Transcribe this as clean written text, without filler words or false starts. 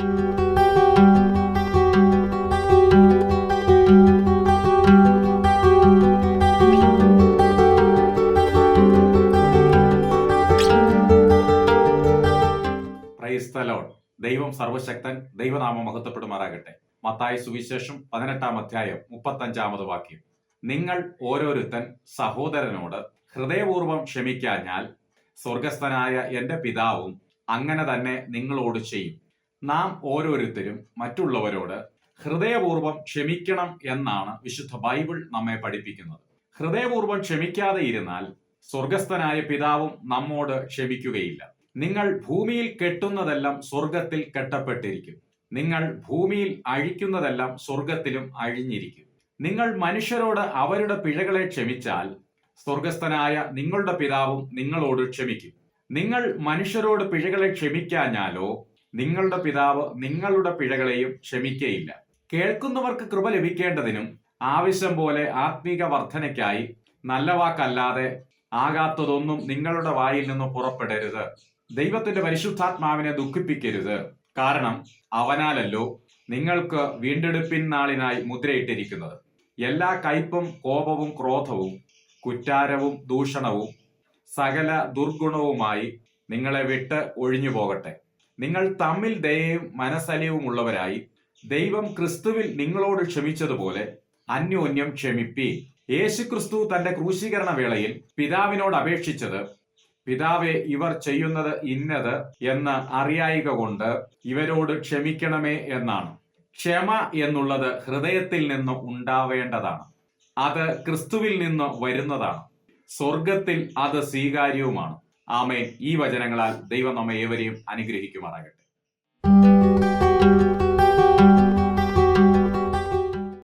Praise the Lord. ദൈവം സർവശക്തൻ, ദൈവനാമം മഹത്വപ്പെടുമാറാകട്ടെ. മത്തായി സുവിശേഷം 18-ാം അധ്യായം 35-ാമത് വാക്യം. നിങ്ങൾ ഓരോരുത്തൻ സഹോദരനോട് ഹൃദയപൂർവ്വം ക്ഷമിക്കാഞ്ഞാൽ സ്വർഗസ്ഥനായ എന്റെ പിതാവും അങ്ങനെ തന്നെ നിങ്ങളോട് ചെയ്യും. നാം ഓരോരുത്തരും മറ്റുള്ളവരോട് ഹൃദയപൂർവ്വം ക്ഷമിക്കണം എന്നാണ് വിശുദ്ധ ബൈബിൾ നമ്മെ പഠിപ്പിക്കുന്നത്. ഹൃദയപൂർവ്വം ക്ഷമിക്കാതെ ഇരുന്നാൽ സ്വർഗസ്ഥനായ പിതാവും നമ്മോട് ക്ഷമിക്കുകയില്ല. നിങ്ങൾ ഭൂമിയിൽ കെട്ടുന്നതെല്ലാം സ്വർഗത്തിൽ കെട്ടപ്പെട്ടിരിക്കും. നിങ്ങൾ ഭൂമിയിൽ അഴിക്കുന്നതെല്ലാം സ്വർഗത്തിലും അഴിഞ്ഞിരിക്കും. നിങ്ങൾ മനുഷ്യരോട് അവരുടെ പിഴകളെ ക്ഷമിച്ചാൽ സ്വർഗസ്ഥനായ നിങ്ങളുടെ പിതാവും നിങ്ങളോട് ക്ഷമിക്കും. നിങ്ങൾ മനുഷ്യരോട് പിഴകളെ ക്ഷമിക്കാഞ്ഞാലോ നിങ്ങളുടെ പിതാവ് നിങ്ങളുടെ പിഴകളെയും ക്ഷമിക്കയില്ല. കേൾക്കുന്നവർക്ക് കൃപ ലഭിക്കേണ്ടതിനും ആവശ്യം പോലെ ആത്മീക വർധനയ്ക്കായി നല്ല വാക്കല്ലാതെ ആകാത്തതൊന്നും നിങ്ങളുടെ വായിൽ നിന്ന് പുറപ്പെടരുത്. ദൈവത്തിന്റെ പരിശുദ്ധാത്മാവിനെ ദുഃഖിപ്പിക്കരുത്. കാരണം അവനാലല്ലോ നിങ്ങൾക്ക് വീണ്ടെടുപ്പിൻ നാളിനായി മുദ്രയിട്ടിരിക്കുന്നത്. എല്ലാ കയ്പും കോപവും ക്രോധവും കുറ്റാരവും ദൂഷണവും സകല ദുർഗുണവുമായി നിങ്ങളെ വിട്ട് ഒഴിഞ്ഞു പോകട്ടെ. നിങ്ങൾ തമ്മിൽ ദയയും മനസ്സലിവും ഉള്ളവരായി ദൈവം ക്രിസ്തുവിൽ നിങ്ങളോട് ക്ഷമിച്ചതുപോലെ അന്യോന്യം ക്ഷമിപ്പീൻ. യേശുക്രിസ്തു തന്റെ ക്രൂശീകരണ വേളയിൽ പിതാവിനോട് അപേക്ഷിച്ചത്, പിതാവേ, ഇവർ ചെയ്യുന്നത് ഇന്നത് എന്ന് അറിയായിക കൊണ്ട് ഇവരോട് ക്ഷമിക്കണമേ എന്നാണ്. ക്ഷമ എന്നുള്ളത് ഹൃദയത്തിൽ നിന്ന് ഉണ്ടാവേണ്ടതാണ്. അത് ക്രിസ്തുവിൽ നിന്ന് വരുന്നതാണ്. സ്വർഗത്തിൽ അത് സ്വീകാര്യവുമാണ്. ആമേൻ. ഈ വചനങ്ങളാൽ ദൈവം നമ്മെ ഏവരെയും അനുഗ്രഹിക്കുമാറാകട്ടെ.